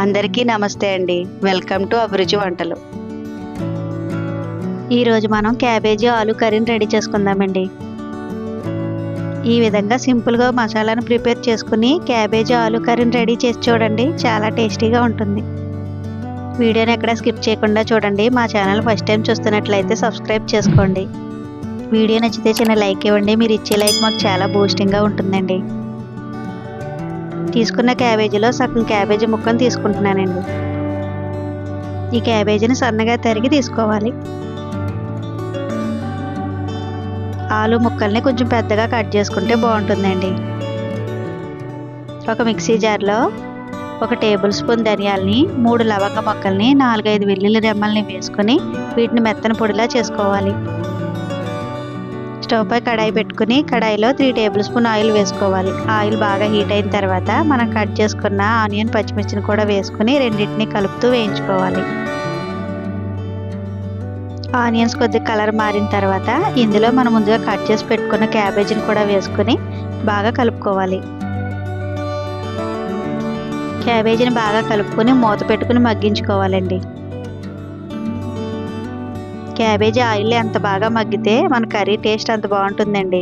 అందరికీ నమస్తే అండి. వెల్కమ్ టు అభిరుచి వంటలు. ఈరోజు మనం క్యాబేజీ ఆలు కర్రీని రెడీ చేసుకుందామండి. ఈ విధంగా సింపుల్గా మసాలాను ప్రిపేర్ చేసుకుని క్యాబేజీ ఆలు కర్రీని రెడీ చేసి చూడండి, చాలా టేస్టీగా ఉంటుంది. వీడియోని ఎక్కడ స్కిప్ చేయకుండా చూడండి. మా ఛానల్ ఫస్ట్ టైం చూస్తున్నట్లయితే సబ్స్క్రైబ్ చేసుకోండి. వీడియో నచ్చితే చిన్న లైక్ ఇవ్వండి. మీరు ఇచ్చే లైక్ మాకు చాలా బూస్టింగ్గా ఉంటుందండి. తీసుకున్న క్యాబేజీలో సగం క్యాబేజీ ముక్కను తీసుకుంటున్నానండి. ఈ క్యాబేజీని సన్నగా తరిగి తీసుకోవాలి. ఆలు ముక్కల్ని కొంచెం పెద్దగా కట్ చేసుకుంటే బాగుంటుందండి. ఒక మిక్సీ జార్లో 1 టేబుల్ స్పూన్ ధనియాలని, 3 లవంగ ముక్కల్ని, 4-5 వెల్లుల్లి రెమ్మల్ని వేసుకొని వీటిని మెత్తని పొడిలా చేసుకోవాలి. స్టవ్ పై కడాయి పెట్టుకుని కడాయిలో 3 టేబుల్ స్పూన్ ఆయిల్ వేసుకోవాలి. ఆయిల్ బాగా హీట్ అయిన తర్వాత మనం కట్ చేసుకున్న ఆనియన్, పచ్చిమిర్చిని కూడా వేసుకుని రెండింటిని కలుపుతూ వేయించుకోవాలి. ఆనియన్స్ కొద్దిగా కలర్ మారిన తర్వాత ఇందులో మనం ముందుగా కట్ చేసి పెట్టుకున్న క్యాబేజీని కూడా వేసుకుని బాగా కలుపుకోవాలి. క్యాబేజీని బాగా కలుపుకొని మూత పెట్టుకుని మగ్గించుకోవాలండి. క్యాబేజీ ఆయిల్లో ఎంత బాగా మగ్గితే మన కర్రీ టేస్ట్ అంత బాగుంటుందండి.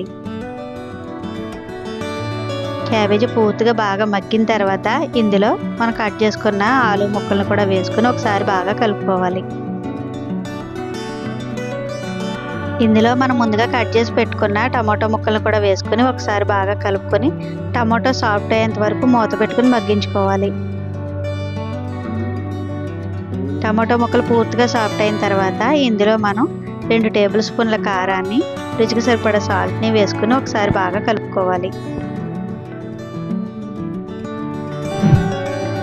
క్యాబేజీ పూర్తిగా బాగా మగ్గిన తర్వాత ఇందులో మనం కట్ చేసుకున్న ఆలు ముక్కలను కూడా వేసుకుని ఒకసారి బాగా కలుపుకోవాలి. ఇందులో మనం ముందుగా కట్ చేసి పెట్టుకున్న టమాటో ముక్కలను కూడా వేసుకుని ఒకసారి బాగా కలుపుకొని టమాటో సాఫ్ట్ అయ్యేంత వరకు మూత పెట్టుకుని మగ్గించుకోవాలి. టమాటో ముక్కలు పూర్తిగా సాఫ్ట్ అయిన తర్వాత ఇందులో మనం 2 టేబుల్ స్పూన్ల కారాన్ని, రుచికి సరిపడా సాల్ట్ని వేసుకుని ఒకసారి బాగా కలుపుకోవాలి.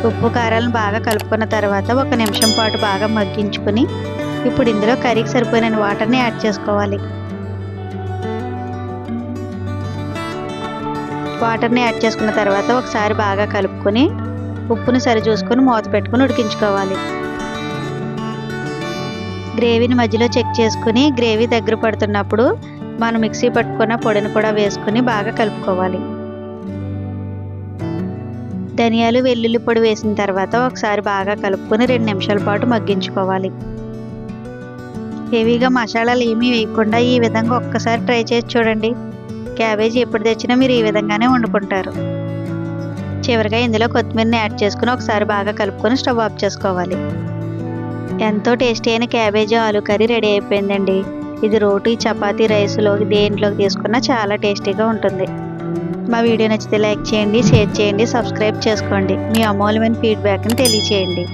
ఉప్పు కారాలను బాగా కలుపుకున్న తర్వాత 1 నిమిషం పాటు బాగా మగ్గించుకుని ఇప్పుడు ఇందులో కర్రీకి సరిపోయిన వాటర్ని యాడ్ చేసుకోవాలి. వాటర్ని యాడ్ చేసుకున్న తర్వాత ఒకసారి బాగా కలుపుకొని ఉప్పుని సరి చూసుకొని మూత పెట్టుకుని ఉడికించుకోవాలి. గ్రేవీని మధ్యలో చెక్ చేసుకుని గ్రేవీ దగ్గర పడుతున్నప్పుడు మనం మిక్సీ పట్టుకున్న పొడిని కూడా వేసుకుని బాగా కలుపుకోవాలి. ధనియాలు, వెల్లుల్లి పొడి వేసిన తర్వాత ఒకసారి బాగా కలుపుకొని 2 నిమిషాల పాటు మగ్గించుకోవాలి. హెవీగా మసాలాలు ఏమీ వేయకుండా ఈ విధంగా ఒక్కసారి ట్రై చేసి చూడండి. క్యాబేజీ ఎప్పుడు తెచ్చినా మీరు ఈ విధంగానే వండుకుంటారు. చివరిగా ఇందులో కొత్తిమీరని యాడ్ చేసుకుని ఒకసారి బాగా కలుపుకొని స్టవ్ ఆఫ్ చేసుకోవాలి. ఎంతో టేస్టీ అయిన క్యాబేజీ ఆలు కర్రీ రెడీ అయిపోయిందండి. ఇది రోటీ, చపాతీ, రైస్లోకి దేంట్లోకి తీసుకున్నా చాలా టేస్టీగా ఉంటుంది. మా వీడియో నచ్చితే లైక్ చేయండి, షేర్ చేయండి, సబ్స్క్రైబ్ చేసుకోండి. మీ అమూల్యమైన ఫీడ్బ్యాక్ని తెలియచేయండి.